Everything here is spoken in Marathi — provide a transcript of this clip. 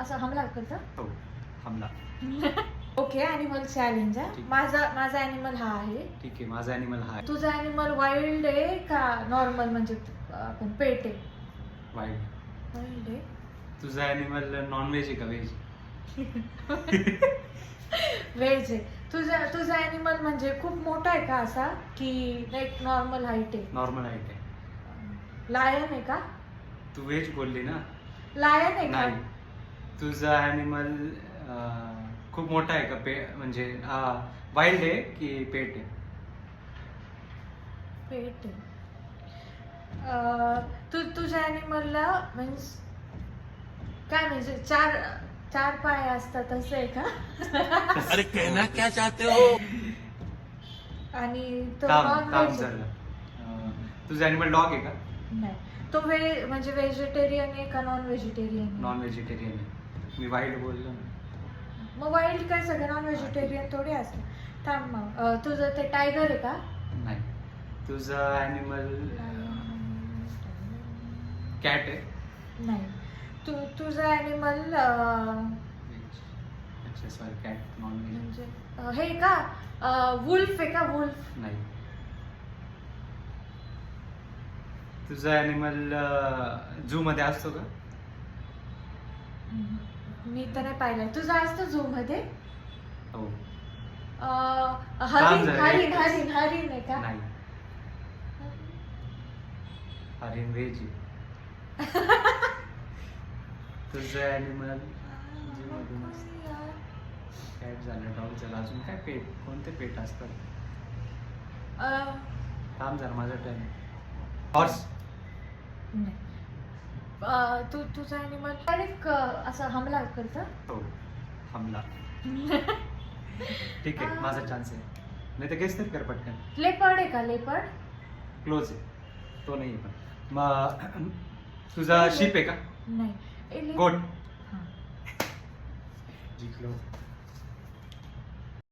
असं हमला करतं. हो, हमला. ओके, ॲनिमल चॅलेंज आहे. ठीक. माझा ॲनिमल हा आहे. ठीक आहे, माझा ॲनिमल हा आहे. तुझा ॲनिमल वाईल्ड आहे का नॉर्मल, म्हणजे आपण पेट आहे? वाईल्ड. वाईल्ड आहे. तुझा ॲनिमल नॉनव्हेज आहे का व्हेज? व्हेज आहे. तुझा ॲनिमल म्हणजे खूप मोठा आहे का, असा की लाईक नॉर्मल हाईट आहे? नॉर्मल हाईट आहे. लायन आहे का? तू व्हेज बोलली ना? लायन आहे का? नाही. तुझा ॲनिमल खूप मोठा आहे का? म्हणजे वाईल्ड आहे की पेट आहे? पेट आहे. तुझ्या ॲनिमलला मीन्स काय, म्हणजे चार पाय असतात असं आहे का? अरे कहना क्या चाहते हो? आणि तो थांब नॉन जरा. तुझा ॲनिमल डॉग आहे का? नाही. तो म्हणजे व्हेजिटेरियन आहे का नॉन व्हेजिटेरियन? नॉन व्हेजिटेरियन आहे. मी वाईल्ड बोललो ना. मग वाईल्ड काय सगळं नॉन व्हेजिटेरियन थोडी असतं. थांब मग, तुझं ते टायगर आहे का? नाही. तुझा ॲनिमल कॅट आहे? नाही. तुझा ॲनिमल अच्छा सॉरी, कॅट नॉन व्हेज. म्हणजे हे का, वुल्फ आहे का? वुल्फ? नाही. तुझा ॲनिमल झू मध्ये असतो का? मी तर नाही पाहिलंय. तुझा असतो झू मध्ये? हो. हरिण जरा, हरिण एक- हरिण हरिण आहे का? नाही. हरिण व्हेज आहे. तुझं ॲनिमल झू मध्ये नसतं. कॅट झालं, डॉग झालं, अजून काय पेट, कोणते पेट असतात? थांब जरा, माझा टाइम. हॉर्स. तुझा ॲनिमल डायरेक्ट असं हमला करतं? हो, हमला. ठीक आहे, माझा चान्स आहे. नाही तर गेस तर कर पटकन. लेपर्ड आहे का? लेपर्ड? क्लोज आहे. तो नाही आहे पण. मग तुझा शिप आहे का? नाही. गोट. हां. जिंकलो.